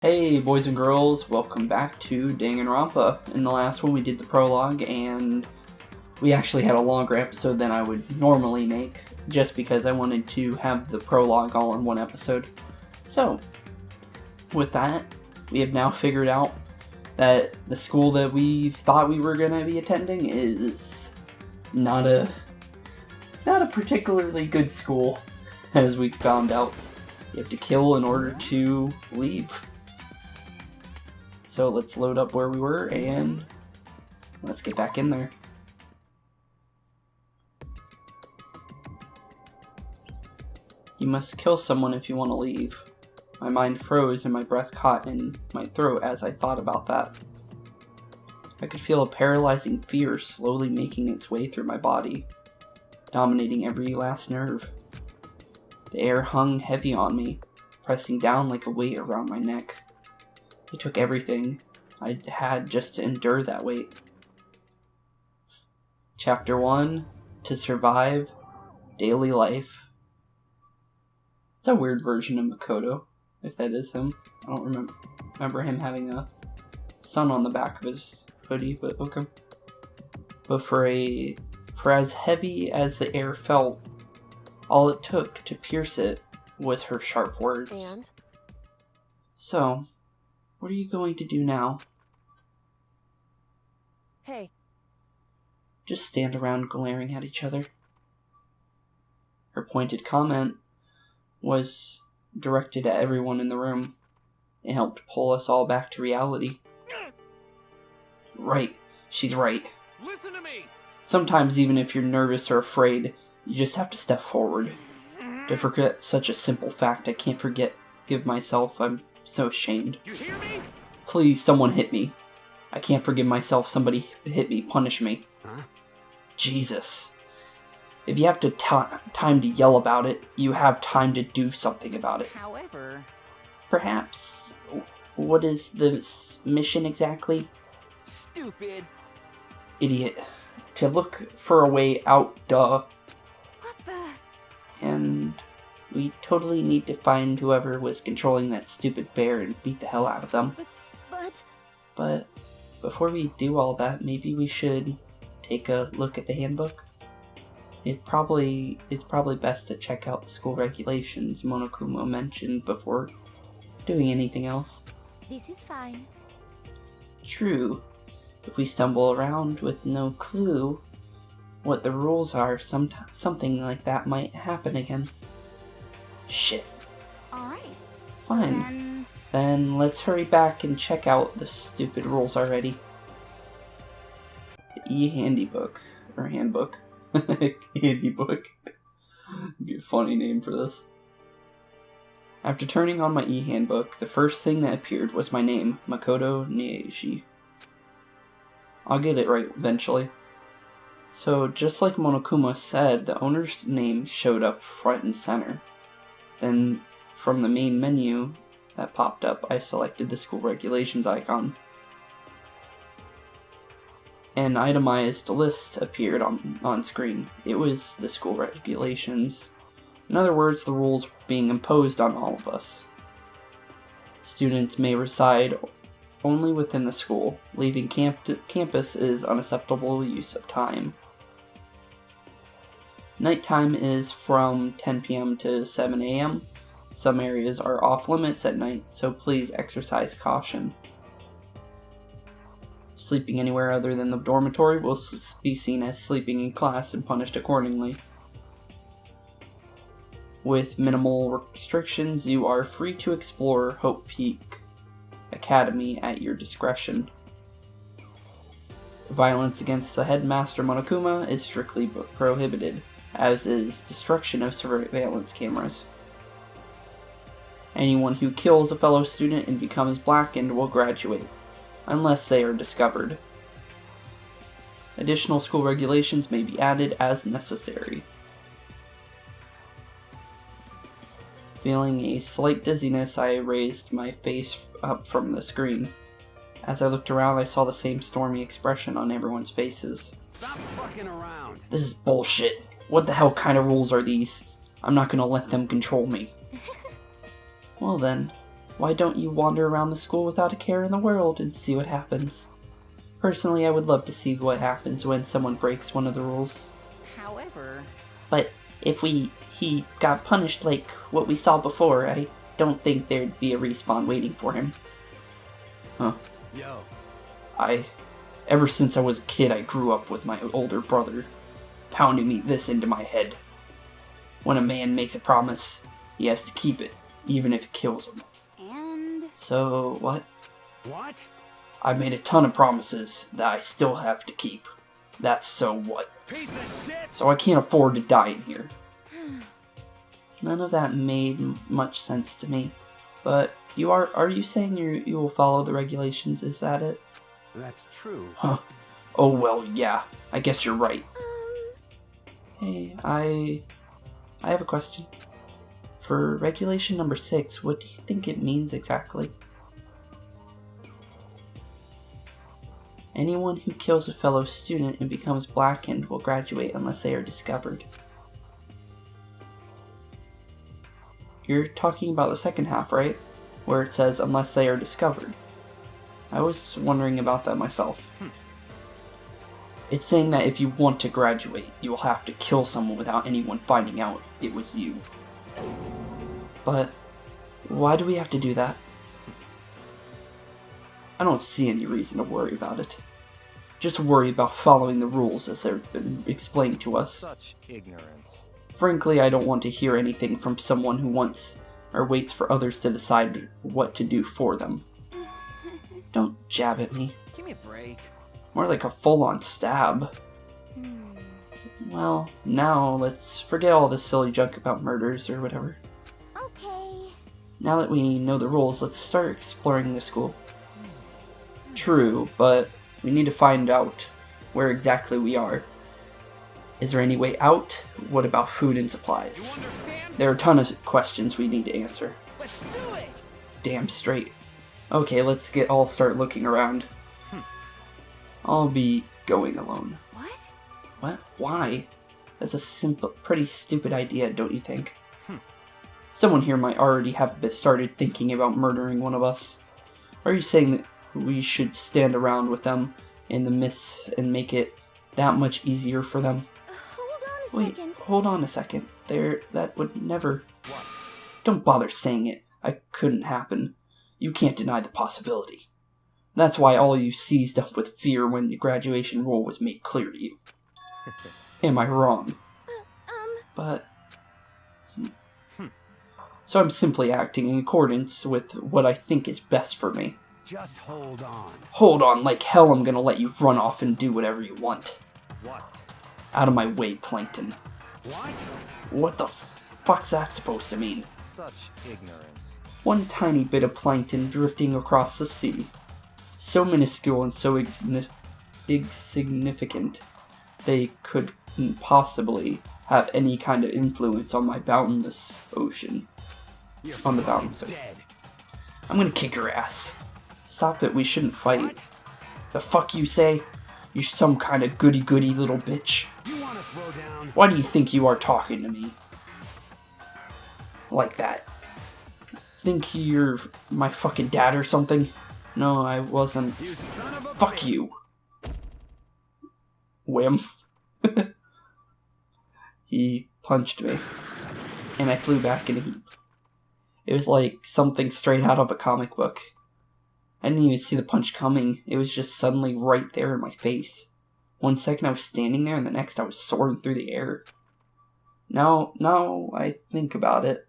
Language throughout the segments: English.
Hey boys and girls, welcome back to Danganronpa. In the last one we did the prologue and we actually had a longer episode than I would normally make just because I wanted to have the prologue all in one episode. So, with that, we have now figured out that the school that we thought we were going to be attending is not a particularly good school, as we found out. You have to kill in order to leave. So let's load up where we were and let's get back in there. You must kill someone if you want to leave. My mind froze and my breath caught in my throat as I thought about that. I could feel a paralyzing fear slowly making its way through my body, dominating every last nerve. The air hung heavy on me, pressing down like a weight around my neck. It took everything I had just to endure that weight. Chapter 1, To Survive Daily Life. It's a weird version of Makoto, if that is him. I don't remember him having a sun on the back of his hoodie, but okay. But for as heavy as the air felt, all it took to pierce it was her sharp words. And? So, what are you going to do now? Hey. Just stand around glaring at each other. Her pointed comment was directed at everyone in the room. It helped pull us all back to reality. Right. She's right. Listen to me! Sometimes even if you're nervous or afraid, you just have to step forward. To forget such a simple fact, I can't forgive myself. I'm so ashamed. You hear me? Please, someone hit me. I can't forgive myself. Somebody hit me. Punish me. Huh? Jesus. If you have time to yell about it, you have time to do something about it. However... Perhaps. What is this mission exactly? Stupid! Idiot. To look for a way out, duh. What the... And we totally need to find whoever was controlling that stupid bear and beat the hell out of them. But before we do all that, maybe we should take a look at the handbook. It's probably best to check out the school regulations Monokuma mentioned before doing anything else. This is fine. True. If we stumble around with no clue what the rules are, something like that might happen again. Shit. Alright. Fine. Then let's hurry back and check out the stupid rules already. The e-handybook. Or handbook. Handybook. Be a funny name for this. After turning on my e-handbook, the first thing that appeared was my name, Makoto Naegi. I'll get it right eventually. So, just like Monokuma said, the owner's name showed up front and center. Then, from the main menu that popped up, I selected the school regulations icon. An itemized list appeared on screen. It was the school regulations. In other words, the rules being imposed on all of us. Students may reside only within the school. Leaving campus is unacceptable use of time. Nighttime is from 10 p.m. to 7 a.m. Some areas are off limits at night, so please exercise caution. Sleeping anywhere other than the dormitory will be seen as sleeping in class and punished accordingly. With minimal restrictions, you are free to explore Hope Peak Academy at your discretion. Violence against the headmaster Monokuma is strictly prohibited, as is destruction of surveillance cameras. Anyone who kills a fellow student and becomes blackened will graduate, unless they are discovered. Additional school regulations may be added as necessary. Feeling a slight dizziness, I raised my face up from the screen. As I looked around, I saw the same stormy expression on everyone's faces. Stop fucking around! This is bullshit. What the hell kind of rules are these? I'm not gonna let them control me. Well then, Why don't you wander around the school without a care in the world and see what happens? Personally, I would love to see what happens when someone breaks one of the rules. However... But if he got punished like what we saw before, I don't think there'd be a respawn waiting for him. Huh. Yo. Ever since I was a kid, I grew up with my older brother, pounding me this into my head. When a man makes a promise, he has to keep it, even if it kills him. And... So, what? What? I made a ton of promises that I still have to keep. That's so what? Piece of shit! So I can't afford to die in here. None of that made much sense to me. But are you saying you will follow the regulations? Is that it? That's true. Huh. Oh well, yeah. I guess you're right. Hey, I have a question. For regulation number 6, what do you think it means exactly? Anyone who kills a fellow student and becomes blackened will graduate unless they are discovered. You're talking about the second half, right? Where it says, unless they are discovered. I was wondering about that myself. It's saying that if you want to graduate, you will have to kill someone without anyone finding out it was you. But why do we have to do that? I don't see any reason to worry about it. Just worry about following the rules as they've been explained to us. Such ignorance. Frankly, I don't want to hear anything from someone who wants or waits for others to decide what to do for them. Don't jab at me. Give me a break. More like a full-on stab. Well, now let's forget all this silly junk about murders or whatever. Okay. Now that we know the rules, let's start exploring the school. True, but we need to find out where exactly we are. Is there any way out? What about food and supplies? You understand? There are a ton of questions we need to answer. Let's do it! Damn straight. Okay, let's start looking around. I'll be going alone. What? What? Why? That's a pretty stupid idea, don't you think? Someone here might already have started thinking about murdering one of us. Are you saying that we should stand around with them in the mist and make it that much easier for them? Hold on a second. Hold on a second. That would never... What? Don't bother saying it. I couldn't happen. You can't deny the possibility. That's why all you seized up with fear when the graduation rule was made clear to you. Am I wrong? But... So I'm simply acting in accordance with what I think is best for me. Just hold on. Hold on, like hell I'm gonna let you run off and do whatever you want. What? Out of my way, Plankton. What? What the fuck's that supposed to mean? Such ignorance. One tiny bit of plankton drifting across the sea. So minuscule and so insignificant, they couldn't possibly have any kind of influence on my boundless ocean. You're On the boundless fucking ocean. dead. I'm gonna kick your ass. Stop it, we shouldn't fight. What? The fuck you say? You're some kind of goody-goody little bitch. You wanna throw down? Why do you think you are talking to me? Like that. Think you're my fucking dad or something? No, I wasn't. You son of a Fuck bitch. you. Whim. He punched me. And I flew back in a heap. It was like something straight out of a comic book. I didn't even see the punch coming. It was just suddenly right there in my face. 1 second I was standing there, and the next I was soaring through the air. Now I think about it.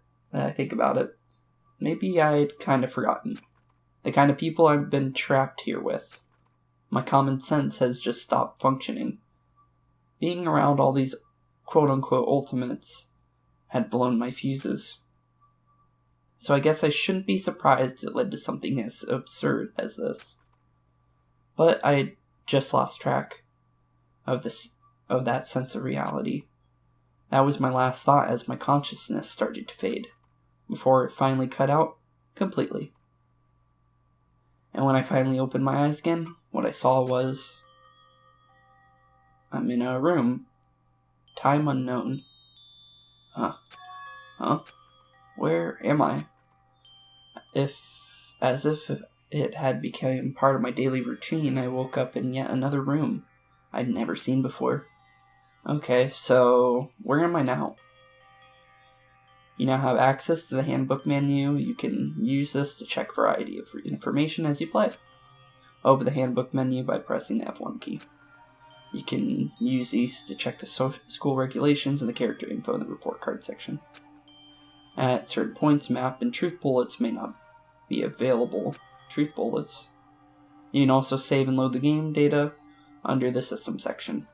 Maybe I'd kind of forgotten. The kind of people I've been trapped here with. My common sense has just stopped functioning. Being around all these quote-unquote ultimates had blown my fuses. So I guess I shouldn't be surprised it led to something as absurd as this. But I just lost track of that sense of reality. That was my last thought as my consciousness started to fade, before it finally cut out completely. And when I finally opened my eyes again, what I saw was... I'm in a room. Time unknown. Huh? Where am I? If As if it had become part of my daily routine, I woke up in yet another room I'd never seen before. Okay, so where am I now? You now have access to the handbook menu. You can use this to check variety of information as you play. Open the handbook menu by pressing the F1 key. You can use these to check the school regulations and the character info in the report card section. At certain points, map and truth bullets may not be available. Truth bullets. You can also save and load the game data under the system section.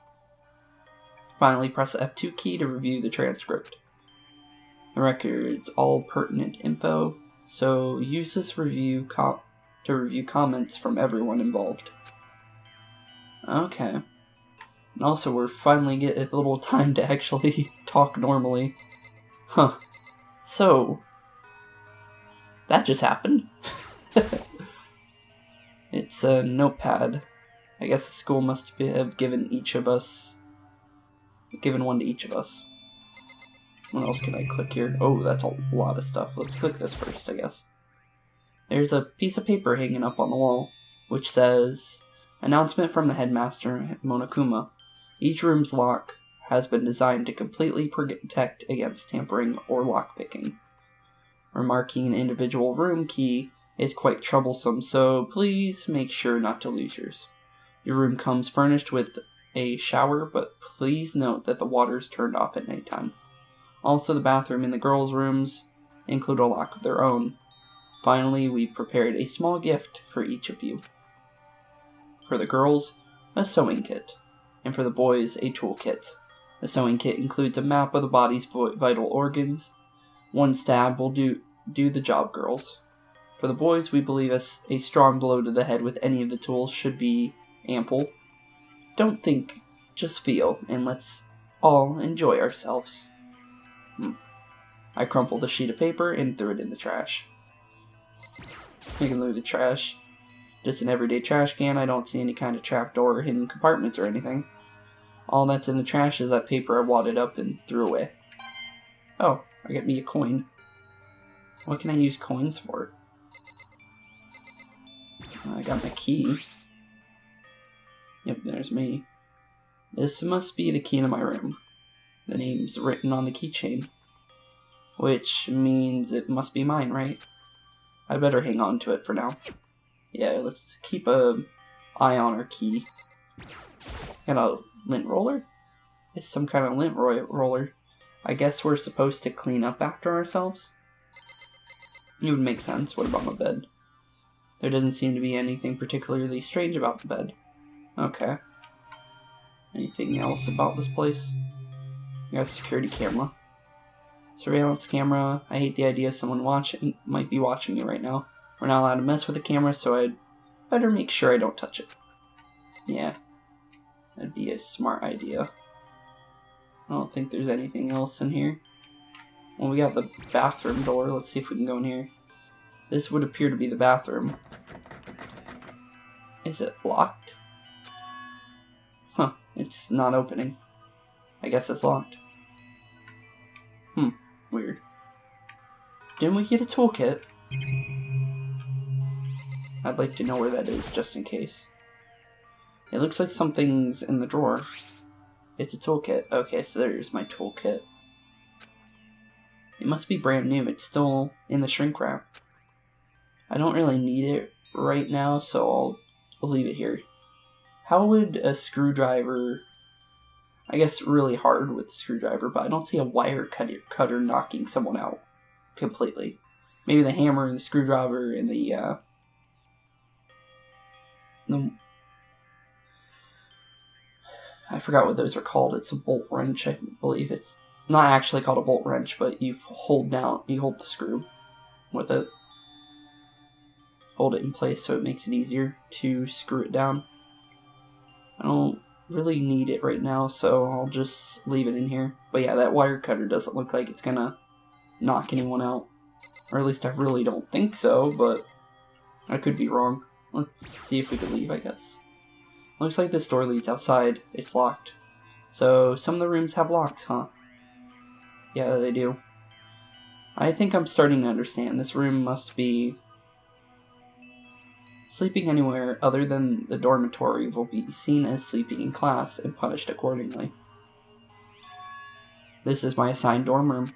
Finally, press the F2 key to review the transcript. The record's all pertinent info, so use this to review comments from everyone involved. Okay. And also, we're finally getting a little time to actually talk normally. Huh. So, that just happened. It's a notepad. I guess the school must have given one to each of us. What else can I click here? Oh, that's a lot of stuff. Let's click this first, I guess. There's a piece of paper hanging up on the wall, which says, announcement from the headmaster, Monokuma. Each room's lock has been designed to completely protect against tampering or lockpicking. Remarking an individual room key is quite troublesome, so please make sure not to lose yours. Your room comes furnished with a shower, but please note that the water is turned off at nighttime. Also, the bathroom and the girls' rooms include a lock of their own. Finally, we prepared a small gift for each of you. For the girls, a sewing kit, and for the boys, a toolkit. The sewing kit includes a map of the body's vital organs. One stab will do the job, girls. For the boys, we believe a strong blow to the head with any of the tools should be ample. Don't think, just feel, and let's all enjoy ourselves. I crumpled a sheet of paper and threw it in the trash. You can loot the trash. Just an everyday trash can. I don't see any kind of trapdoor or hidden compartments or anything. All that's in the trash is that paper I wadded up and threw away. Oh, I got me a coin. What can I use coins for? I got my key. Yep, there's me. This must be the key to my room. The name's written on the keychain. Which means it must be mine, right? I better hang on to it for now. Yeah, let's keep an eye on our key. Got a lint roller? It's some kind of lint roller. I guess we're supposed to clean up after ourselves? It would make sense. What about my bed? There doesn't seem to be anything particularly strange about the bed. Okay. Anything else about this place? We got a security camera. Surveillance camera. I hate the idea someone might be watching me right now. We're not allowed to mess with the camera, so I'd better make sure I don't touch it. Yeah. That'd be a smart idea. I don't think there's anything else in here. Well, we got the bathroom door. Let's see if we can go in here. This would appear to be the bathroom. Is it locked? Huh, it's not opening. I guess it's locked. Weird. Didn't we get a toolkit? I'd like to know where that is, just in case. It looks like something's in the drawer. It's a toolkit. Okay, so there's my toolkit. It must be brand new. It's still in the shrink wrap. I don't really need it right now, so I'll leave it here. How would a screwdriver... I guess really hard with the screwdriver, but I don't see a wire cutter knocking someone out completely. Maybe the hammer and the screwdriver and the I forgot what those are called. It's a bolt wrench, I believe. It's not actually called a bolt wrench, but you hold the screw with it. Hold it in place so it makes it easier to screw it down. I don't really need it right now, so I'll just leave it in here. But yeah, that wire cutter doesn't look like it's gonna knock anyone out. Or at least I really don't think so, but I could be wrong. Let's see if we can leave, I guess. Looks like this door leads outside. It's locked. So some of the rooms have locks, huh? Yeah, they do. I think I'm starting to understand. This room must be Sleeping anywhere other than the dormitory will be seen as sleeping in class and punished accordingly. This is my assigned dorm room.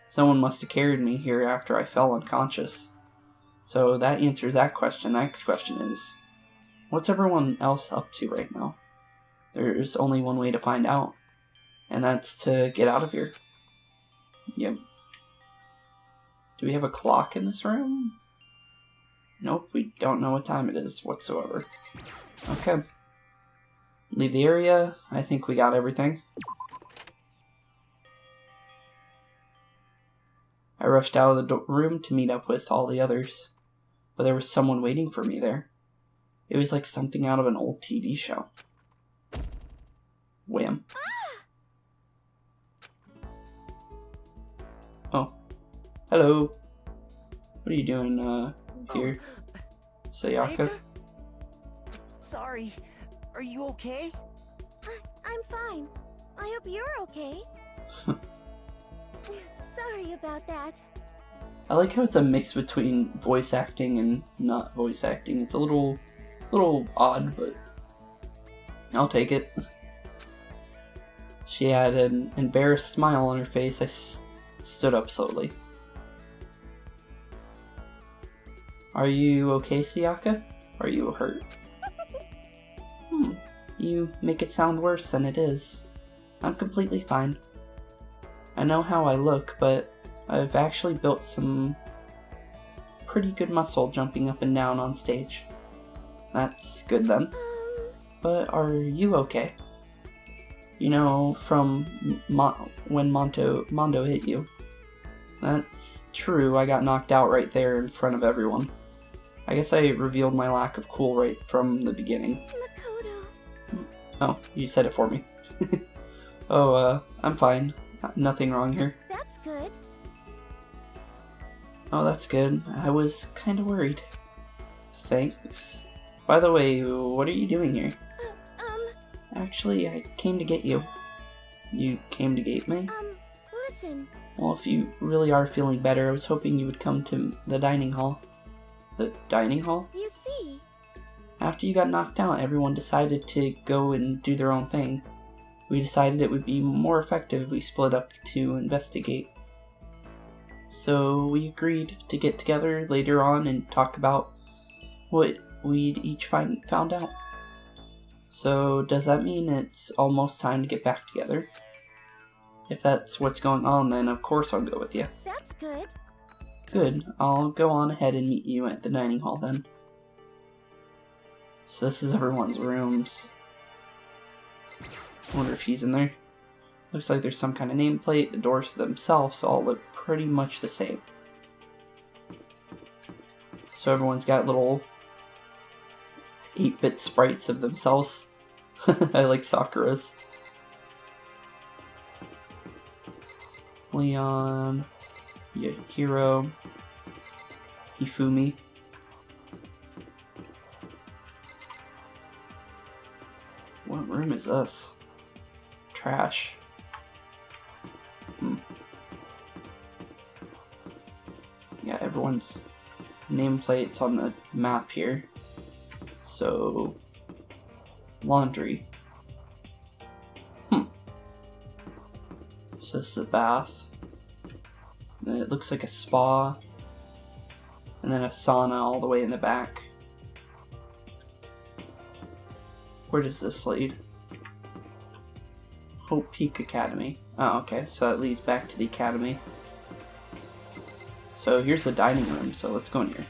Someone must have carried me here after I fell unconscious. So that answers that question. The next question is, what's everyone else up to right now? There's only one way to find out, and that's to get out of here. Yep. Do we have a clock in this room? Nope, we don't know what time it is whatsoever. Okay. Leave the area. I think we got everything. I rushed out of the room to meet up with all the others, but there was someone waiting for me there. It was like something out of an old TV show. Wham. Oh. Hello. What are you doing, here? Sayaka? Sorry. Are you okay? I'm fine. I hope you're okay. Sorry about that. I like how it's a mix between voice acting and not voice acting. It's a little odd, but I'll take it. She had an embarrassed smile on her face. I stood up slowly. Are you okay, Sayaka? Are you hurt? You make it sound worse than it is. I'm completely fine. I know how I look, but I've actually built some pretty good muscle jumping up and down on stage. That's good then. But are you okay? You know, from when Mondo hit you. That's true, I got knocked out right there in front of everyone. I guess I revealed my lack of cool right from the beginning. Makoto. Oh, you said it for me. Oh, I'm fine. Nothing wrong here. That's good. Oh, that's good. I was kinda worried. Thanks. By the way, what are you doing here? Actually, I came to get you. You came to get me? Listen. Well, if you really are feeling better, I was hoping you would come to the dining hall. The dining hall? You see. After you got knocked out, everyone decided to go and do their own thing. We decided it would be more effective if we split up to investigate. So we agreed to get together later on and talk about what we'd each found out. So does that mean it's almost time to get back together? If that's what's going on, then of course I'll go with you. That's good. Good. I'll go on ahead and meet you at the dining hall then. So this is everyone's rooms. I wonder if he's in there. Looks like there's some kind of nameplate. The doors themselves all look pretty much the same. So everyone's got little 8-bit sprites of themselves. I like Sakura's. Leon, Hiro, Hifumi. What room is this? Trash. Yeah, everyone's nameplates on the map here. So, laundry. So this is a bath. And it looks like a spa. And then a sauna all the way in the back. Where does this lead? Hope Peak Academy. Oh, okay, so that leads back to the academy. So here's the dining room, so let's go in here.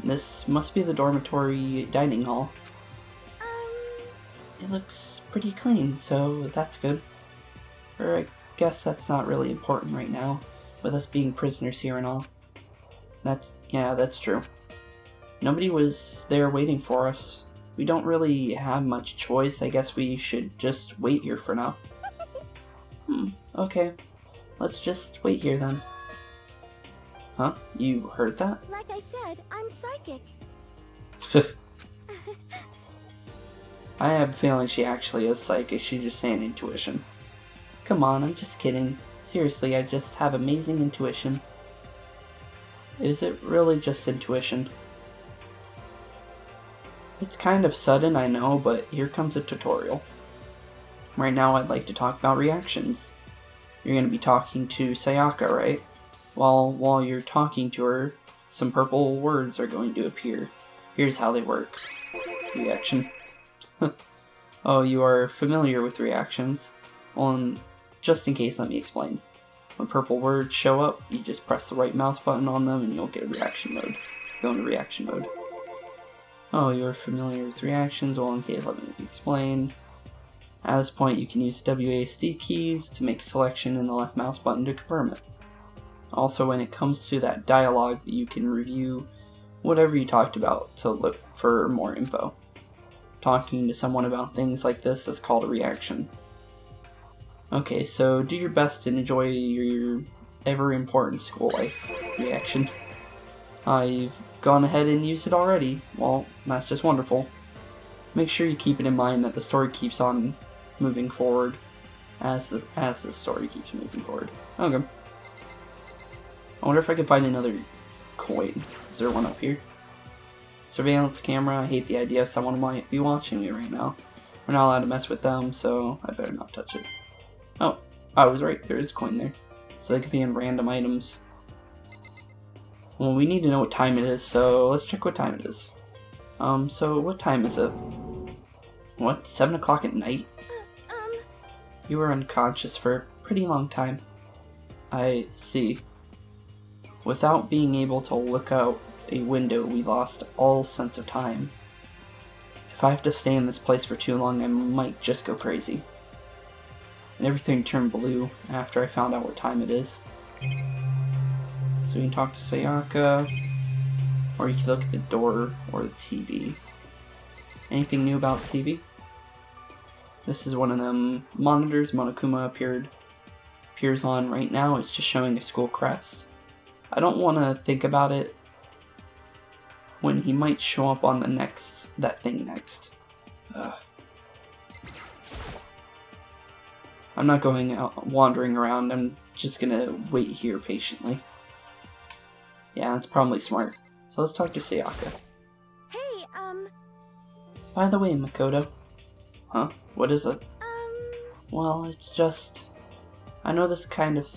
This must be the dormitory dining hall. It looks pretty clean, so that's good. Or I guess that's not really important right now, with us being prisoners here and all. Yeah, that's true. Nobody was there waiting for us. We don't really have much choice. I guess we should just wait here for now. Okay. Let's just wait here then. Huh? You heard that? Like I said, I'm psychic. I have a feeling she actually is psychic. She's just saying intuition. Come on, I'm just kidding. Seriously, I just have amazing intuition. Is it really just intuition? It's kind of sudden, I know, but here comes a tutorial. Right now I'd like to talk about reactions. You're going to be talking to Sayaka, right? While you're talking to her, some purple words are going to appear. Here's how they work. Reaction. Oh, you are familiar with reactions? Well, just in case, let me explain. When purple words show up, you just press the right mouse button on them and you'll get a reaction mode. Go into reaction mode. Oh, you're familiar with reactions? Well, in case, let me explain. At this point, you can use the WASD keys to make a selection and the left mouse button to confirm it. Also, when it comes to that dialogue, you can review whatever you talked about to look for more info. Talking to someone about things like this is called a reaction. Okay, so do your best and enjoy your ever-important school life. Reaction. You've gone ahead and used it already. Well, that's just wonderful. Make sure you keep it in mind that the story keeps on moving forward as the story keeps moving forward. Okay. I wonder if I can find another coin. Is there one up here? Surveillance camera. I hate the idea someone might be watching me right now. We're not allowed to mess with them, so I better not touch it. Oh, I was right. There is a coin there. So they could be in random items. Well, we need to know what time it is, so let's check what time it is. So what time is it? What, 7 o'clock at night? You were unconscious for a pretty long time. I see. Without being able to look out a window, we lost all sense of time. If I have to stay in this place for too long, I might just go crazy. And everything turned blue after I found out what time it is. So we can talk to Sayaka, or you can look at the door or the TV. Anything new about TV? This is one of them monitors Monokuma appears on right now. It's just showing a school crest. I don't want to think about it when he might show up on that thing next. I'm not going out wandering around. I'm just gonna wait here patiently. Yeah, that's probably smart. So let's talk to Sayaka. Hey, By the way, Makoto. Huh? What is it? Well, it's just... I know this kind of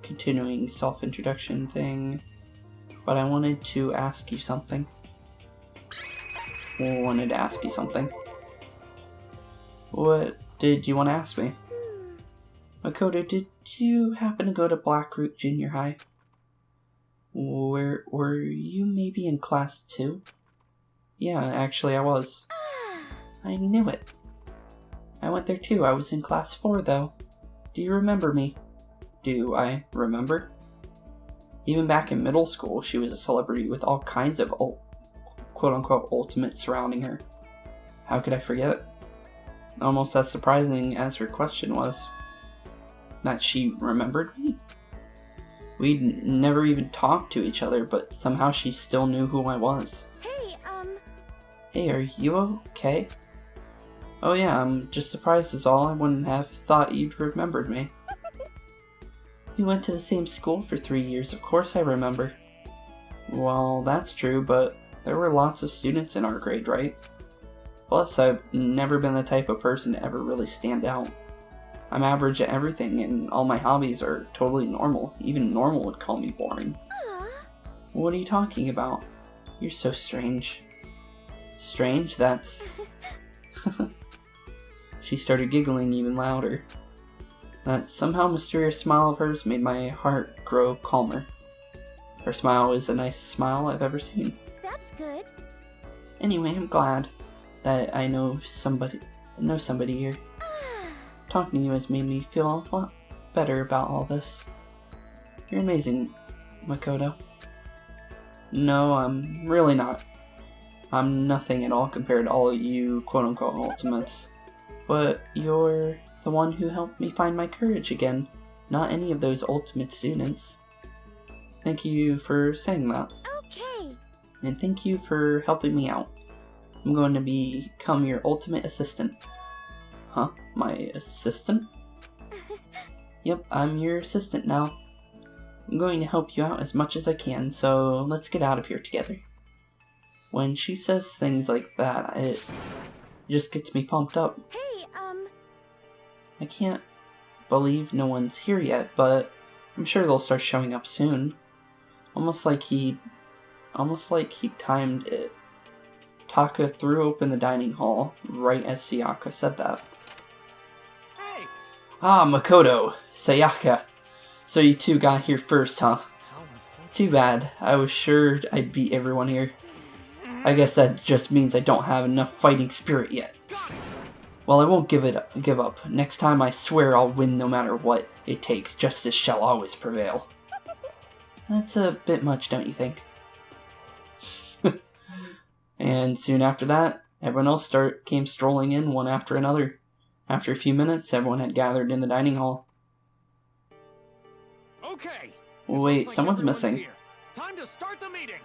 continuing self-introduction thing, but I wanted to ask you something. What did you want to ask me? Makoto, did you happen to go to Blackroot Junior High? Were you maybe in class 2? Yeah, actually I was. I knew it. I went there too. I was in class 4 though. Do you remember me? Do I remember? Even back in middle school, she was a celebrity with all kinds of quote-unquote ultimates surrounding her. How could I forget? Almost as surprising as her question was. That she remembered me? We'd never even talked to each other, but somehow she still knew who I was. Hey, are you okay? Oh yeah, I'm just surprised is all. I wouldn't have thought you'd remembered me. We went to the same school for 3 years, of course I remember. Well, that's true, but there were lots of students in our grade, right? Plus, I've never been the type of person to ever really stand out. I'm average at everything, and all my hobbies are totally normal. Even normal would call me boring. What are you talking about? You're so strange. Strange? That's... She started giggling even louder. That somehow mysterious smile of hers made my heart grow calmer. Her smile is the nicest smile I've ever seen. That's good. Anyway, I'm glad that I know somebody here. Talking to you has made me feel a lot better about all this. You're amazing, Makoto. No, I'm really not. I'm nothing at all compared to all of you quote-unquote ultimates. But you're the one who helped me find my courage again, not any of those ultimate students. Thank you for saying that. Okay. And thank you for helping me out. I'm going to become your ultimate assistant. Huh? My assistant? Yep, I'm your assistant now. I'm going to help you out as much as I can, so let's get out of here together. When she says things like that, it just gets me pumped up. Hey, I can't believe no one's here yet, but I'm sure they'll start showing up soon. Almost like he timed it. Taka threw open the dining hall right as Sayaka said that. Hey! Ah, Makoto, Sayaka. So you two got here first, huh? Too bad. I was sure I'd beat everyone here. I guess that just means I don't have enough fighting spirit yet. Well, I won't give up. Next time I swear I'll win no matter what it takes. Justice shall always prevail. That's a bit much, don't you think? And soon after that, everyone else came strolling in one after another. After a few minutes, everyone had gathered in the dining hall. Okay. Wait, Looks like someone's everyone's missing. here. Time to start the meeting.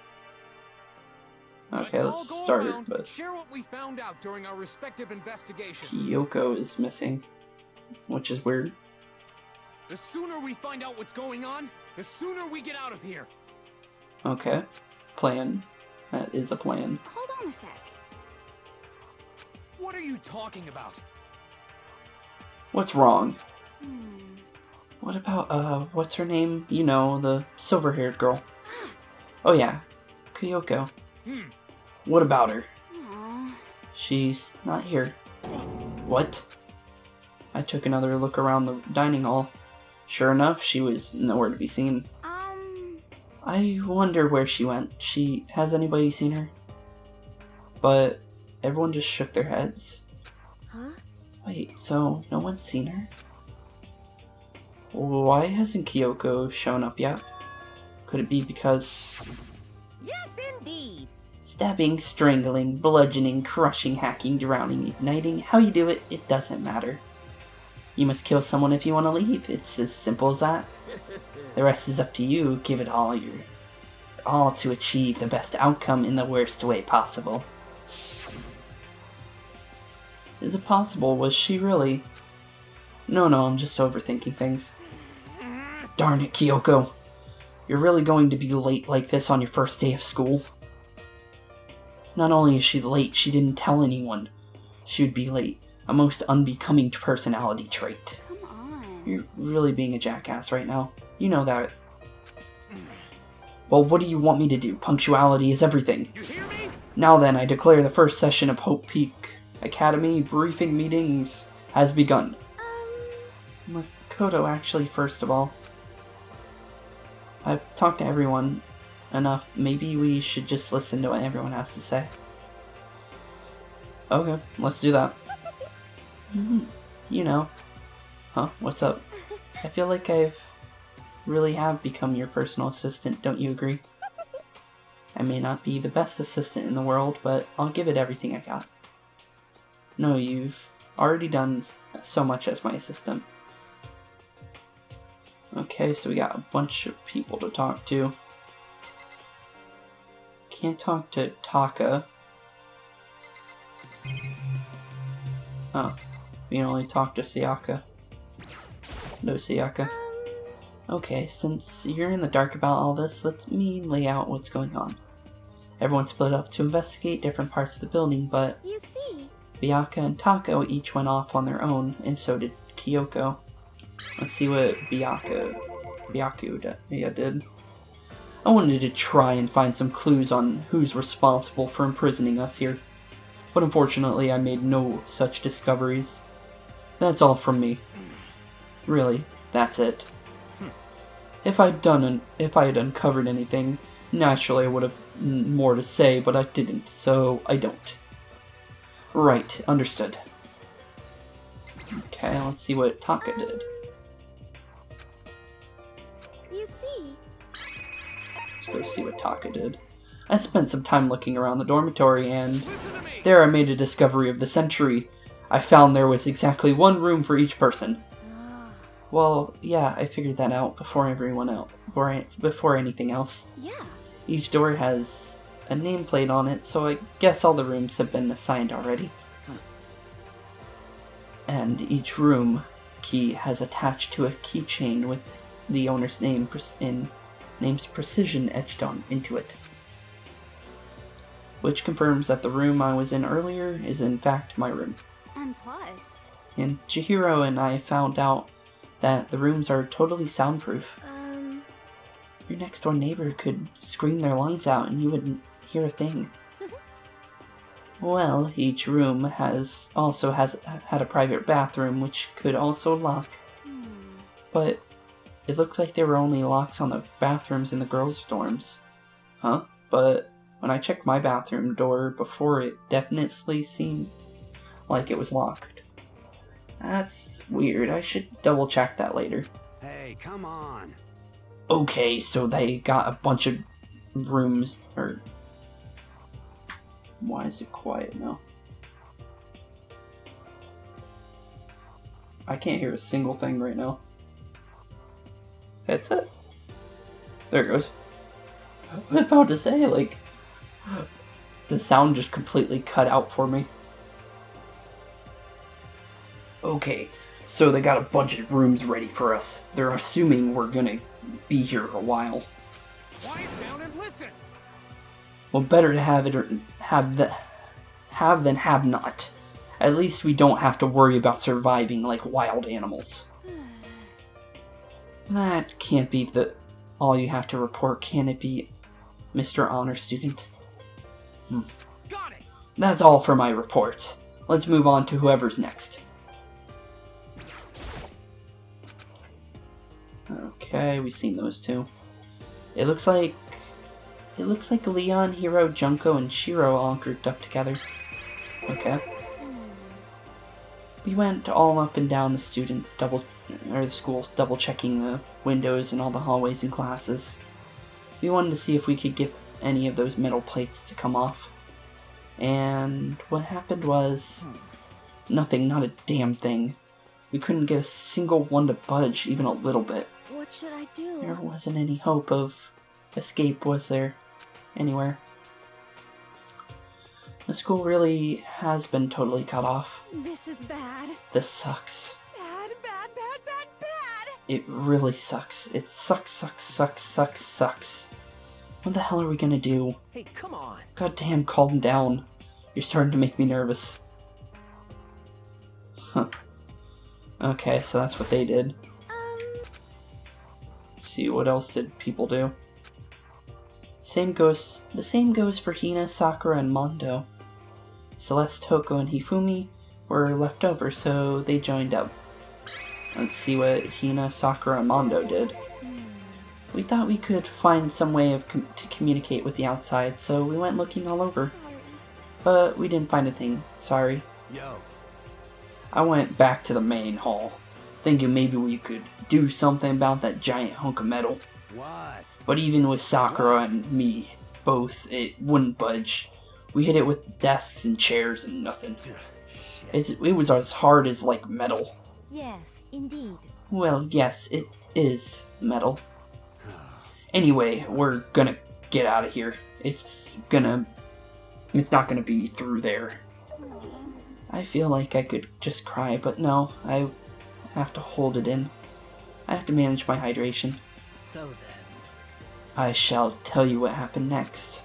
Okay, all let's go start it, around but and share what we found out during our respective investigations. Kyoko is missing, which is weird. The sooner we find out what's going on, the sooner we get out of here. Okay, plan. That is a plan. hold on a sec. What are you talking about? What's wrong? Hmm. What about, what's her name? You know, the silver-haired girl. Oh yeah, Kyoko. What about her? Aw. She's not here. What? I took another look around the dining hall. Sure enough, she was nowhere to be seen. I wonder where she went. Has anybody seen her? But everyone just shook their heads. Huh? Wait, so no one's seen her? Why hasn't Kyoko shown up yet? Could it be because... Yes, indeed. Stabbing, strangling, bludgeoning, crushing, hacking, drowning, igniting, how you do it, it doesn't matter. You must kill someone if you want to leave. It's as simple as that. The rest is up to you. Give it all to achieve the best outcome in the worst way possible. Is it possible? Was she really? No, I'm just overthinking things. Darn it, Kyoko. You're really going to be late like this on your first day of school? Not only is she late, she didn't tell anyone she would be late. A most unbecoming personality trait. Come on. You're really being a jackass right now. You know that. Well, what do you want me to do? Punctuality is everything. You hear me? Now then, I declare the first session of Hope Peak Academy briefing meetings has begun. Makoto, actually, first of all. I've talked to everyone enough. Maybe we should just listen to what everyone has to say. Okay, let's do that. You know. Huh? What's up? I feel like really have become your personal assistant, don't you agree? I may not be the best assistant in the world, but I'll give it everything I got. No, you've already done so much as my assistant. Okay, so we got a bunch of people to talk to. Can't talk to Taka. Oh, we can only talk to Sayaka. No, Sayaka. Okay, since you're in the dark about all this, let me lay out what's going on. Everyone split up to investigate different parts of the building, but You see. Byakuya and Tako each went off on their own, and so did Kyoko. Let's see what Byakuya did. I wanted to try and find some clues on who's responsible for imprisoning us here, but unfortunately I made no such discoveries. That's all from me. Really, that's it. If I had uncovered anything, naturally I would have more to say, but I didn't, so I don't. Right, understood. Okay, let's see what Taka did. You see. Let's go see what Taka did. I spent some time looking around the dormitory, and Listen to me. there I made a discovery of the century. I found there was exactly one room for each person. Well, yeah, I figured that out before everyone else, before anything else. Yeah. Each door has a nameplate on it, so I guess all the rooms have been assigned already. And each room key has attached to a keychain with the owner's name's precision etched on into it, which confirms that the room I was in earlier is in fact my room. And plus... And Chihiro and I found out that the rooms are totally soundproof. Your next door neighbor could scream their lungs out and you wouldn't hear a thing. Well, each room has had a private bathroom which could also lock. But it looked like there were only locks on the bathrooms in the girls' dorms. Huh? But when I checked my bathroom door before, it definitely seemed like it was locked. That's weird. I should double check that later. Hey, come on. Okay, so they got a bunch of rooms, or... Why is it quiet now? I can't hear a single thing right now. Headset? There it goes. I was about to say, like... The sound just completely cut out for me. Okay, so they got a bunch of rooms ready for us. They're assuming we're gonna be here a while. Quiet down and listen. Well, better to have it or have than have not. At least we don't have to worry about surviving like wild animals. That can't be all you have to report, can it be, Mr. Honor Student? Got it. That's all for my report. Let's move on to whoever's next. Okay, we've seen those two. It looks like Leon, Hiro, Junko, and Shiro all grouped up together. Okay. We went all up and down the schools, double checking the windows and all the hallways and classes. We wanted to see if we could get any of those metal plates to come off. And what happened was nothing, not a damn thing. We couldn't get a single one to budge, even a little bit. What should I do? There wasn't any hope of escape, was there? Anywhere. The school really has been totally cut off. This is bad. This sucks. Bad, bad, bad, bad, bad. It really sucks. It sucks. What the hell are we gonna do? Hey, come on. Goddamn, calm down. You're starting to make me nervous. Huh. Okay, so that's what they did. Let's see, what else did people do? The same goes for Hina, Sakura, and Mondo. Celeste, Toko, and Hifumi were left over, so they joined up. Let's see what Hina, Sakura, and Mondo did. We thought we could find some way to communicate with the outside, so we went looking all over. But we didn't find a thing, sorry. Yo. I went back to the main hall, thinking maybe we could do something about that giant hunk of metal. What? But even with Sakura and me, both, it wouldn't budge. We hit it with desks and chairs and nothing. It was as hard as, like, metal. Yes, indeed. Well, yes, it is metal. Anyway, we're gonna get out of here. It's not gonna be through there. I feel like I could just cry, but no, I have to hold it in. I have to manage my hydration. So then. I shall tell you what happened next.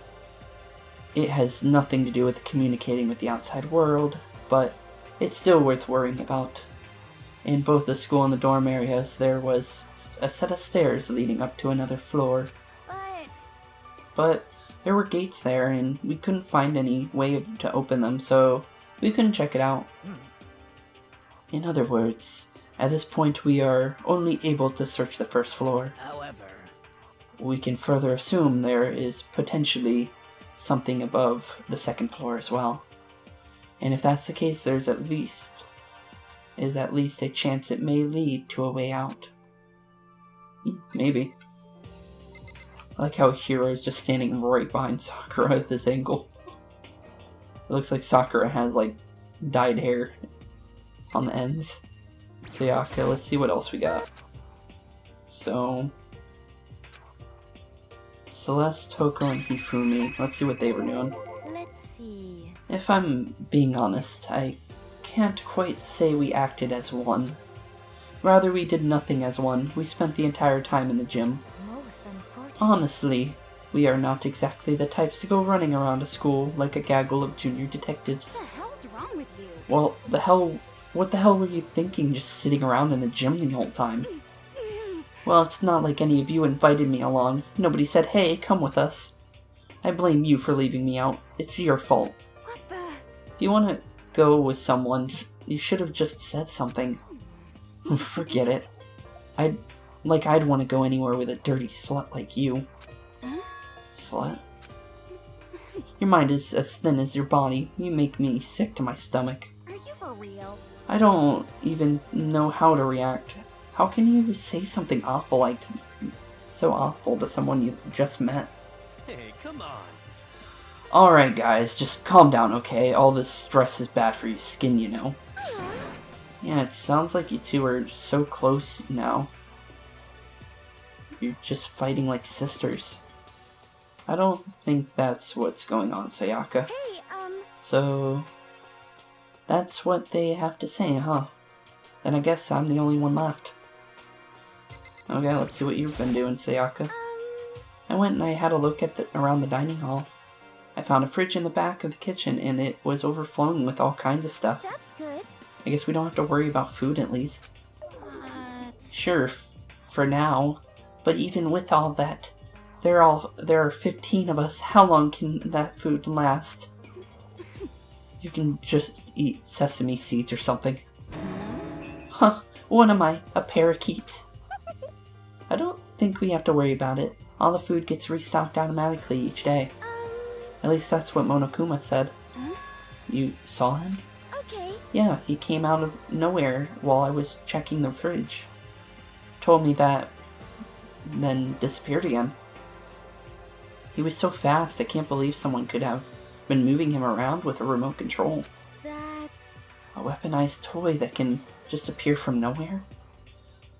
It has nothing to do with communicating with the outside world, but it's still worth worrying about. In both the school and the dorm areas, there was a set of stairs leading up to another floor. But there were gates there, and we couldn't find any way to open them, so we couldn't check it out. In other words, at this point we are only able to search the first floor. However, We can further assume there is potentially something above the second floor as well. And if that's the case, there's at least a chance it may lead to a way out. Maybe. I like how Hiro is just standing right behind Sakura at this angle. It looks like Sakura has, like, dyed hair on the ends. So yeah, okay, let's see what else we got. So... Celeste, Toko, and Hifumi. Let's see what they were doing. Let's see. If I'm being honest, I can't quite say we acted as one. Rather, we did nothing as one. We spent the entire time in the gym. Most unfortunate. Honestly, we are not exactly the types to go running around a school like a gaggle of junior detectives. What the hell's wrong with you? Well, what the hell were you thinking just sitting around in the gym the whole time? Well, it's not like any of you invited me along. Nobody said, hey, come with us. I blame you for leaving me out. It's your fault. What the? If you want to go with someone, you should have just said something. Forget it. I'd want to go anywhere with a dirty slut like you. Huh? Slut? Your mind is as thin as your body. You make me sick to my stomach. Are you for real? I don't even know how to react. How can you say something awful so awful to someone you just met? Hey, come on. Alright guys, just calm down, okay? All this stress is bad for your skin, you know. Yeah, it sounds like you two are so close now. You're just fighting like sisters. I don't think that's what's going on, Sayaka. Hey, So, that's what they have to say, huh? Then I guess I'm the only one left. Okay, let's see what you've been doing, Sayaka. I went and I had a look at around the dining hall. I found a fridge in the back of the kitchen and it was overflowing with all kinds of stuff. that's good. I guess we don't have to worry about food at least. What? Sure, for now. But even with all that, there are 15 of us. How long can that food last? You can just eat sesame seeds or something. Huh, what am I, a parakeet? I don't think we have to worry about it. All the food gets restocked automatically each day. At least that's what Monokuma said. Huh? You saw him? Okay. Yeah, he came out of nowhere while I was checking the fridge. Told me that, then disappeared again. He was so fast, I can't believe someone could have been moving him around with a remote control. That's... A weaponized toy that can just appear from nowhere?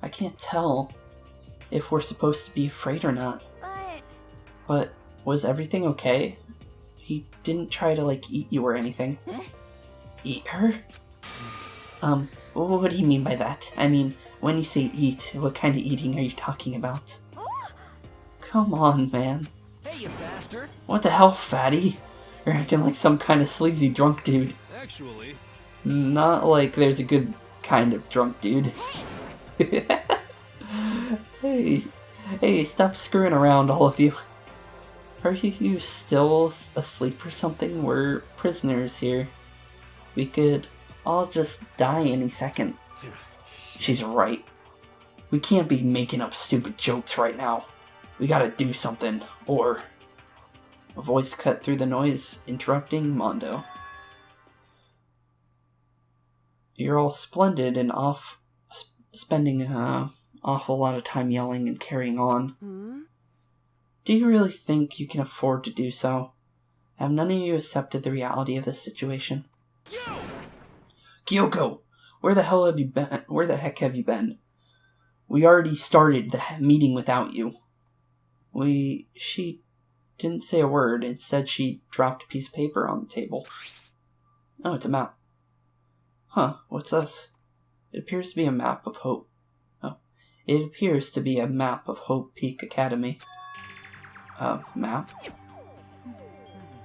I can't tell if we're supposed to be afraid or not. But was everything okay? He didn't try to, eat you or anything. Eat her? What do you mean by that? I mean, when you say eat, what kind of eating are you talking about? Come on, man. Hey, you bastard. What the hell, fatty? You're acting like some kind of sleazy drunk dude. Actually, Not like there's a good kind of drunk dude. Hey, stop screwing around, all of you. Are you still asleep or something? We're prisoners here. We could all just die any second. dude, She's right. We can't be making up stupid jokes right now. We gotta do something, or... A voice cut through the noise, interrupting Mondo. You're all splendid and spending an awful lot of time yelling and carrying on. Do you really think you can afford to do so? Have none of you accepted the reality of this situation? Kyoko! Where the hell have you been? Where the heck have you been? We already started the meeting without you. She didn't say a word. Instead, she dropped a piece of paper on the table. Oh, it's a map. Huh, what's this? It appears to be a map of Hope. Oh, it appears to be a map of Hope Peak Academy. Map?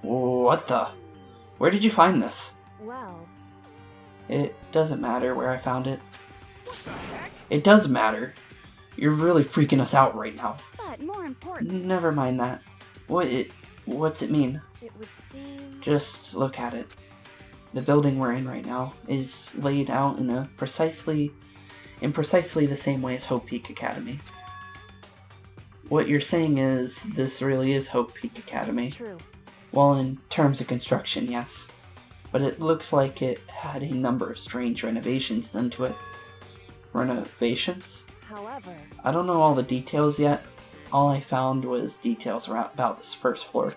What the? Where did you find this? Well... It doesn't matter where I found it. what the heck? It does matter. You're really freaking us out right now. But more important, Never mind that. What's it mean? it would seem... Just look at it. The building we're in right now is laid out in precisely the same way as Hope Peak Academy. What you're saying is this really is Hope Peak Academy. True. Well, in terms of construction, yes. But it looks like it had a number of strange renovations done to it. Renovations? However... I don't know all the details yet. All I found was details about this first floor.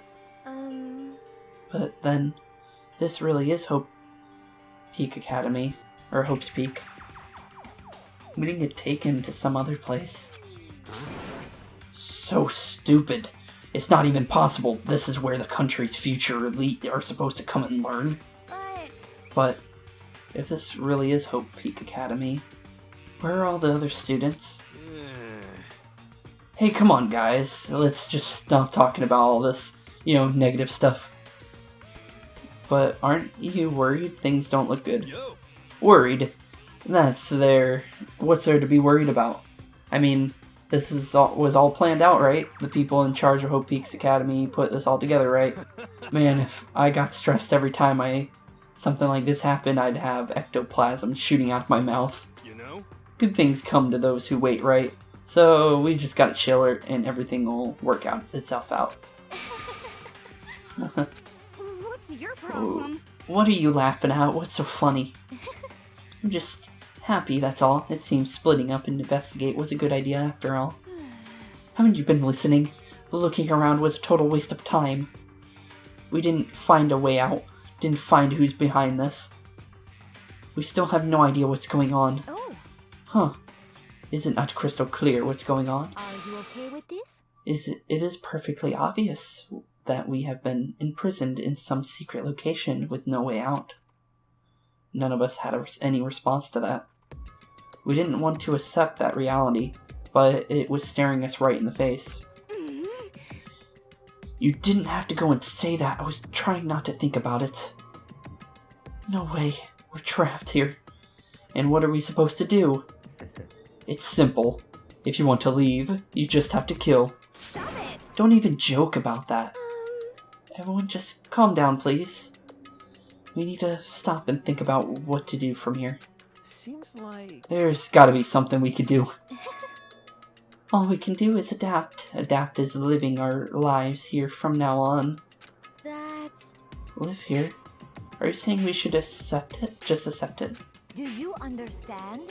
But then, this really is Hope Peak Academy, or Hope's Peak. We didn't get taken to some other place. So stupid. It's not even possible this is where the country's future elite are supposed to come and learn. But if this really is Hope Peak Academy, Where are all the other students? Hey, come on, guys. Let's just stop talking about all this, negative stuff. But aren't you worried things don't look good? Worried? What's there to be worried about? I mean, this was all planned out, right? The people in charge of Hope Peaks Academy put this all together, right? Man, if I got stressed every time something like this happened, I'd have ectoplasm shooting out of my mouth. Good things come to those who wait, right? So we just gotta chill and everything will work out itself out. What's your problem? What are you laughing at? What's so funny? I'm just happy, that's all. It seems splitting up and investigate was a good idea after all. Haven't you been listening? Looking around was a total waste of time. We didn't find a way out. Didn't find who's behind this. We still have no idea what's going on. Oh. Huh. Is it not crystal clear what's going on? Are you okay with this? It is perfectly obvious that we have been imprisoned in some secret location with no way out. None of us had any response to that. We didn't want to accept that reality, but it was staring us right in the face. You didn't have to go and say that. I was trying not to think about it. No way. We're trapped here. And what are we supposed to do? It's simple. If you want to leave, you just have to kill. Stop it! Don't even joke about that. Everyone just calm down, please. We need to stop and think about what to do from here. Seems like... There's gotta be something we could do. All we can do is adapt. Adapt is living our lives here from now on. That's... Live here? Are you saying we should accept it? Just accept it? Do you understand?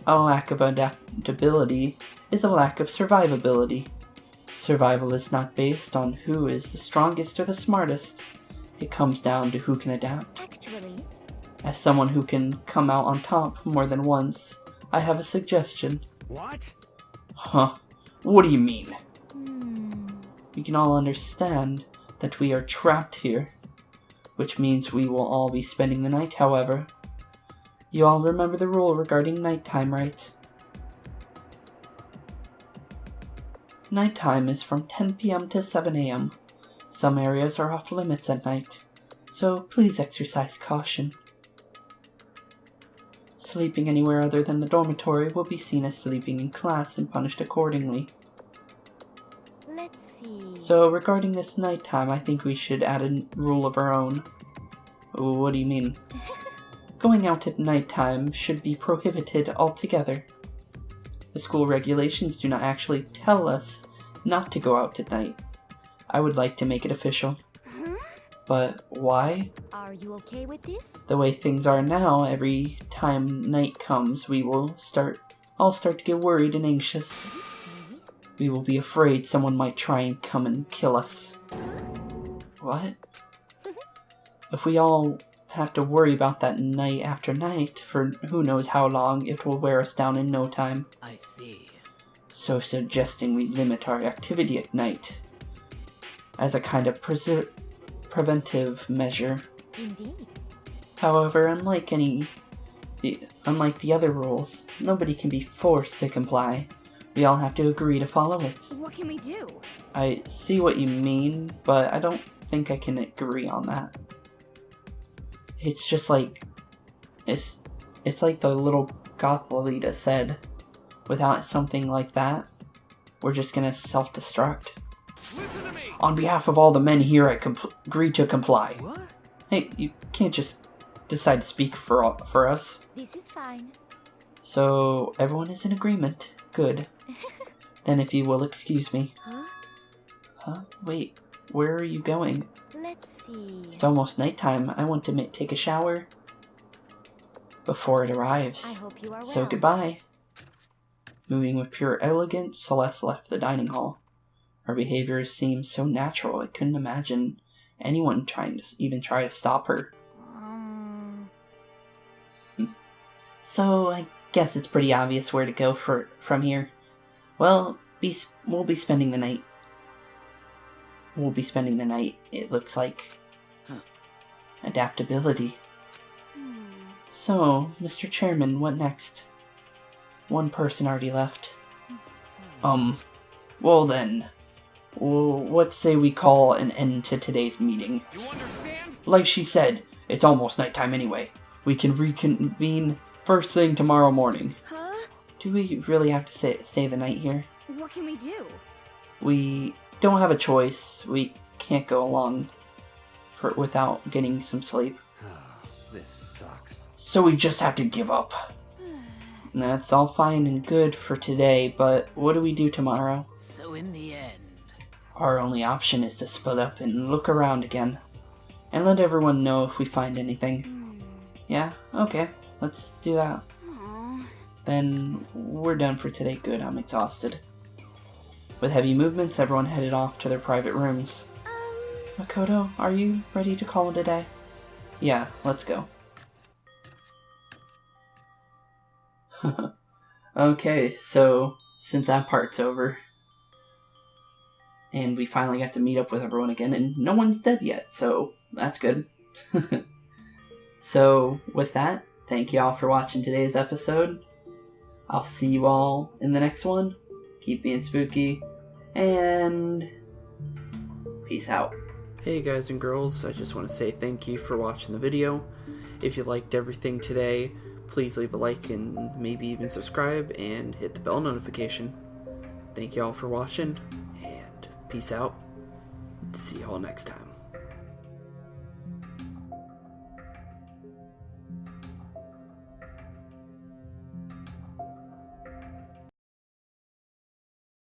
A lack of adaptability is a lack of survivability. Survival is not based on who is the strongest or the smartest. It comes down to who can adapt. Actually... As someone who can come out on top more than once, I have a suggestion. What? Huh. What do you mean? Hmm... We can all understand that we are trapped here, which means we will all be spending the night, however. You all remember the rule regarding nighttime, right? Nighttime is from 10 p.m. to 7 a.m. Some areas are off limits at night, so please exercise caution. Sleeping anywhere other than the dormitory will be seen as sleeping in class and punished accordingly. Let's see... So regarding this nighttime, I think we should add a rule of our own. What do you mean? Going out at nighttime should be prohibited altogether. The school regulations do not actually tell us not to go out at night. I would like to make it official. Huh? But why? Are you okay with this? The way things are now, every time night comes, we will all start to get worried and anxious. We will be afraid someone might try and come and kill us. What? If we all have to worry about that night after night for who knows how long, it will wear us down in no time. I see. So suggesting we limit our activity at night as a kind of preventive measure. Indeed. However, unlike the other rules, nobody can be forced to comply. We all have to agree to follow it. What can we do? I see what you mean, but I don't think I can agree on that. It's just like... It's like the little goth Lolita said. Without something like that, we're just gonna self-destruct. Listen to me! On behalf of all the men here, I agree to comply. What? Hey, you can't just decide to speak for us. This is fine. So, everyone is in agreement. Good. Then if you will excuse me. Huh? Huh? Wait, where are you going? Let's see... It's almost nighttime. I want to take a shower before it I arrives. hope you are well. So goodbye. Moving with pure elegance, Celeste left the dining hall. Her behavior seemed so natural, I couldn't imagine anyone even try to stop her. So I guess it's pretty obvious where to go from here. Well, we'll be spending the night. We'll be spending the night, it looks like. Huh. Adaptability. Hmm. So, Mr. Chairman, what next? one person already left. Well then, let's say we call an end to today's meeting. You understand? Like she said, it's almost nighttime anyway. We can reconvene first thing tomorrow morning. Huh? Do we really have to stay the night here? What can we do? We don't have a choice. We can't go along without getting some sleep. This sucks. So we just have to give up. That's all fine and good for today, but what do we do tomorrow? So in the end... Our only option is to split up and look around again. And let everyone know if we find anything. Yeah? Okay. Let's do that. Aww. Then we're done for today. Good, I'm exhausted. With heavy movements, everyone headed off to their private rooms. Makoto, are you ready to call it a day? Yeah, let's go. Okay, so since that part's over, and we finally got to meet up with everyone again, and no one's dead yet, so that's good. So with that, thank you all for watching today's episode. I'll see you all in the next one. Keep being spooky, and peace out. Hey guys and girls, I just want to say thank you for watching the video. If you liked everything today, please leave a like and maybe even subscribe and hit the bell notification. Thank you all for watching, and peace out. See you all next time.